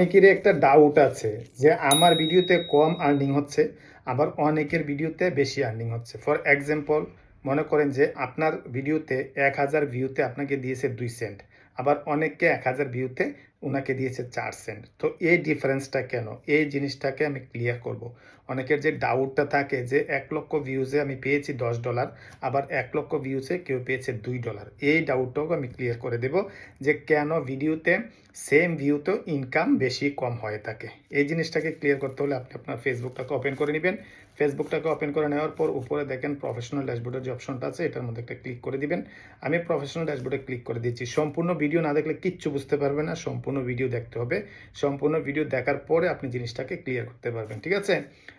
অনেকেরই একটা ডাউট আছে যে আমার ভিডিওতে কম আর্নিং হচ্ছে, আবার অনেকের ভিডিওতে বেশি আর্নিং হচ্ছে। ফর এক্সাম্পল, মনে করেন যে আপনার ভিডিওতে 1000 ভিউতে আপনাকে দিয়েছে 2 সেন্ট, আবার অনেককে 1000 ভিউতে ওনাকে দিয়েছে 4 সেন্ট। তো এই ডিফারেন্সটা কেন, এই জিনিসটাকে আমি ক্লিয়ার করব। অনেকের যে ডাউটটা থাকে যে 1 লক্ষ ভিউজে আমি পেয়েছি $10, আবার 1 লক্ষ ভিউজে কেউ পেয়েছে $2, এই ডাউটটাও আমি ক্লিয়ার করে দেব যে কেন ভিডিওতে সেম ভিউতেও ইনকাম বেশি কম হয়ে থাকে। এই জিনিসটাকে ক্লিয়ার করতে হলে আপনি আপনার ফেসবুকটাকে ওপেন করে নেবেন। ফেসবুকটাকে ওপেন করে নেওয়ার পর উপরে দেখেন প্রফেশনাল ড্যাশবোর্ডের যে অপশনটা আছে, এটার মধ্যে একটা ক্লিক করে দিবেন। আমি প্রফেশনাল ড্যাশবোর্ডে ক্লিক করে দিচ্ছি। সম্পূর্ণ ভিডিও না দেখলে কিচ্ছু বুঝতে পারবেন না, সম্পূর্ণ ভিডিও দেখতে হবে। সম্পূর্ণ ভিডিও দেখার পরে আপনি জিনিসটাকে ক্লিয়ার করতে পারবেন, ঠিক আছে?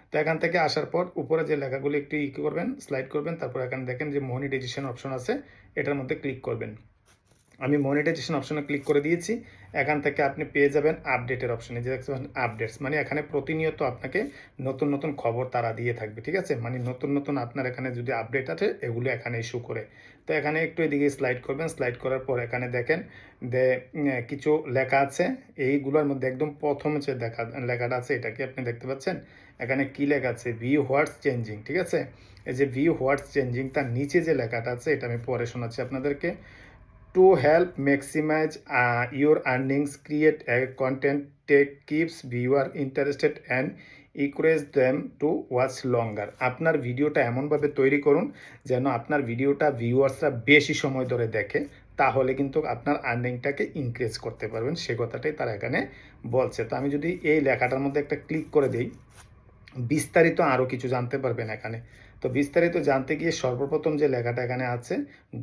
তো এখান থেকে আসার পর উপরে যে লেখাগুলো একটু করবেন, স্লাইড করবেন, তারপর এখানে দেখেন যে মনিটাইজেশন অপশন আছে, এটার মধ্যে ক্লিক করবেন। আমি মনিটাইজেশন অপশনে ক্লিক করে দিয়েছি। এখান থেকে আপনি পেয়ে যাবেন আপডেটের অপশনে, যে দেখছেন আপডেটস, মানে এখানে প্রতিনিয়ত আপনাকে নতুন নতুন খবর তারা দিয়ে থাকবে, ঠিক আছে? মানে নতুন নতুন আপনার এখানে যদি আপডেট আছে এগুলো এখানে ইস্যু করে। তো এখানে একটু এদিকে স্লাইড করবেন, স্লাইড করার পর এখানে দেখেন যে কিছু লেখা আছে। এইগুলোর মধ্যে একদম প্রথম যে লেখাটা আছে, এটাকে আপনি দেখতে পাচ্ছেন। এখানে কি লেখা আছে? ভিউ হোয়াটস চেঞ্জিং, ঠিক আছে? এই যে ভিউ হোয়াটস চেঞ্জিং, তার নিচে যে লেখাটা আছে এটা আমি পরে শোনাচ্ছি আপনাদেরকে। To help maximize your earnings, create a content that keeps viewer interested and encourage them to watch longer. আপনার ভিডিওটা এমনভাবে তৈরি করুন যেন আপনার ভিডিওটা ভিউয়ার্সরা বেশি সময় ধরে দেখে, তাহলে কিন্তু আপনার আর্নিংটাকে ইনক্রিজ করতে পারবেন। সে কথাটাই তারা এখানে বলছে। তো আমি যদি এই লেখাটার মধ্যে একটা ক্লিক করে দিই, বিস্তারিত আরও কিছু জানতে পারবেন এখানে। তো বিস্তারিত জানতে গিয়ে সর্বপ্রথম যে লেখাটা এখানে আছে,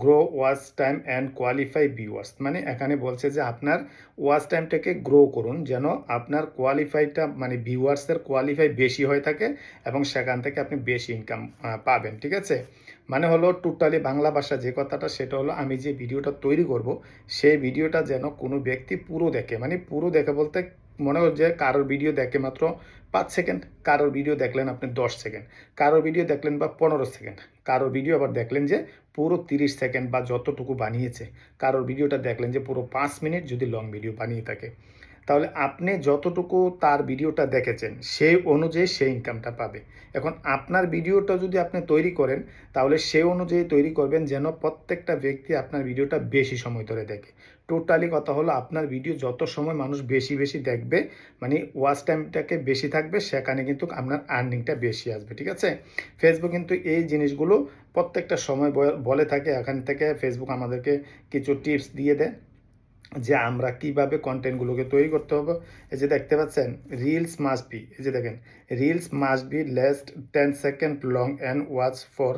grow watch time and qualify viewers, মানে এখানে বলছে যে আপনার ওয়াচ টাইমটাকে গ্রো করুন যেন আপনার কোয়ালিফাইটা, মানে ভিউয়ার্সের কোয়ালিফাই বেশি হয়ে থাকে এবং সেখান থেকে আপনি বেশি ইনকাম পাবেন, ঠিক আছে? মানে হলো টোটালি বাংলা ভাষা যে কথাটা, সেটা হলো আমি যে ভিডিওটা তৈরি করব সেই ভিডিওটা যেন কোনো ব্যক্তি পুরো দেখে। মানে পুরো দেখে বলতে মনে হয় যে কারোর ভিডিও দেখে মাত্র 5 সেকেন্ড, কারোর ভিডিও দেখলেন আপনি 10 সেকেন্ড, কারোর ভিডিও দেখলেন বা 15 সেকেন্ড, কারোর ভিডিও আবার দেখলেন যে পুরো 30 সেকেন্ড বা যতটুকু বানিয়েছে, কারোর ভিডিওটা দেখলেন যে পুরো 5 মিনিট যদি লং ভিডিও বানিয়ে থাকে। তাহলে আপনি যতটুকু তার ভিডিওটা দেখেছেন সেই অনুযায়ী সেই ইনকামটা পাবে। এখন আপনার ভিডিওটা যদি আপনি তৈরি করেন, তাহলে সেই অনুযায়ী তৈরি করবেন যেন প্রত্যেকটা ব্যক্তি আপনার ভিডিওটা বেশি সময় ধরে দেখে। টোটালি কথা হলো আপনার ভিডিও যত সময় মানুষ বেশি বেশি দেখবে, মানে ওয়াচ টাইমটাকে বেশি থাকবে, সেখানে কিন্তু আপনার আর্নিংটা বেশি আসবে, ঠিক আছে? ফেসবুক কিন্তু এই জিনিসগুলো প্রত্যেকটা সময় বলে থাকে। এখান থেকে ফেসবুক আমাদেরকে কিছু টিপস দিয়ে দেয় যে আমরা কিভাবে কন্টেন্টগুলোকে তৈরি করতে হবে। এই যে দেখতে পাচ্ছেন, রিলস মাস্ট বি, এই যে দেখেন, reels must be least 10 second long and watch for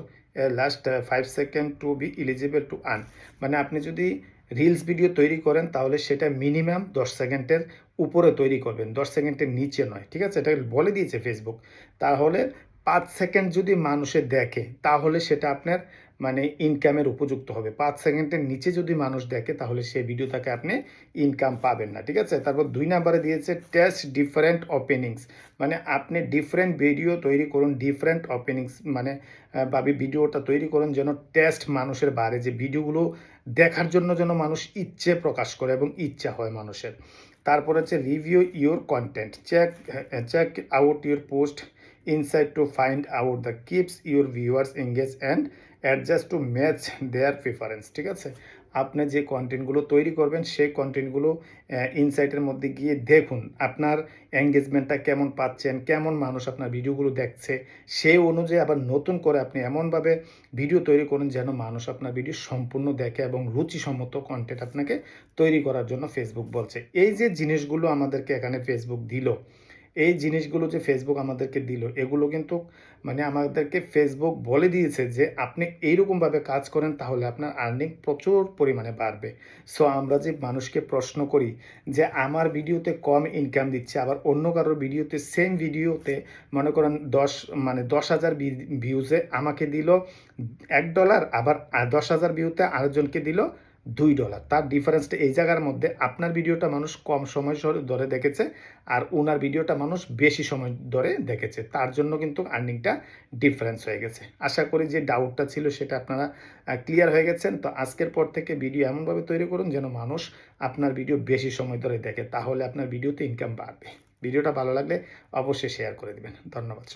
last 5 second to be eligible to earn. মানে আপনি যদি রিলস ভিডিও তৈরি করেন তাহলে সেটা মিনিমাম 10 সেকেন্ডের উপরে তৈরি করবেন, 10 সেকেন্ডের নিচে নয়, ঠিক আছে? এটা বলে দিয়েছে ফেসবুক। তাহলে 5 সেকেন্ড যদি মানুষে দেখে তাহলে সেটা আপনার মানে ইনকামের উপযুক্ত হবে। 5 সেকেন্ডের নিচে যদি মানুষ দেখে তাহলে সেই ভিডিও থেকে আপনি ইনকাম পাবেন না, ঠিক আছে? তারপর 2 নম্বরে দিয়েছে টেস্ট ডিফারেন্ট ওপেনিংস, মানে আপনি ডিফারেন্ট ভিডিও তৈরি করুন, ডিফারেন্ট ওপেনিংস মানে ভাবে ভিডিওটা তৈরি করুন যেন টেস্ট মানুষের বাড়ে, যে ভিডিওগুলো দেখার জন্য যেন মানুষ ইচ্ছে প্রকাশ করে এবং ইচ্ছা হয় মানুষের। তারপর হচ্ছে review your content, check out your post insight to find out the keeps your viewers engage and adjust to match their preference, ঠিক আছে? আপনি যে কন্টেন্টগুলো তৈরি করবেন সেই কন্টেন্টগুলো ইনসাইটের মধ্যে গিয়ে দেখুন আপনার এঙ্গেজমেন্টটা কেমন পাচ্ছেন, কেমন মানুষ আপনার ভিডিওগুলো দেখছে, সেই অনুযায়ী আবার নতুন করে আপনি এমনভাবে ভিডিও তৈরি করুন যেন মানুষ আপনার ভিডিও সম্পূর্ণ দেখে এবং রুচিসম্মত কন্টেন্ট আপনাকে তৈরি করার জন্য ফেসবুক বলছে। এই যে জিনিসগুলো আমাদেরকে এখানে ফেসবুক দিল, এই জিনিসগুলো যে ফেসবুক আমাদেরকে দিল, এগুলো কিন্তু মানে আমাদেরকে ফেসবুক বলে দিয়েছে যে আপনি এইরকমভাবে কাজ করেন তাহলে আপনার আর্নিং প্রচুর পরিমাণে বাড়বে। সো আমরা যে মানুষকে প্রশ্ন করি যে আমার ভিডিওতে কম ইনকাম দিচ্ছে, আবার অন্য কারোর ভিডিওতে সেম ভিডিওতে মনে করেন 10,000 ভিউজে আমাকে দিল $1, আবার 10,000 ভিউতে আরেকজনকে দিল $2। তার ডিফারেন্সটা এই জায়গার মধ্যে আপনার ভিডিওটা মানুষ কম সময় ধরে দেখেছে আর ওনার ভিডিওটা মানুষ বেশি সময় ধরে দেখেছে, তার জন্য কিন্তু আর্নিংটা ডিফারেন্স হয়ে গেছে। আশা করি যে ডাউটটা ছিল সেটা আপনারা ক্লিয়ার হয়ে গেছেন। তো আজকের পর থেকে ভিডিও এমনভাবে তৈরি করুন যেন মানুষ আপনার ভিডিও বেশি সময় ধরে দেখে, তাহলে আপনার ভিডিওতে ইনকাম বাড়বে। ভিডিওটা ভালো লাগলে অবশ্যই শেয়ার করে দিবেন। ধন্যবাদ।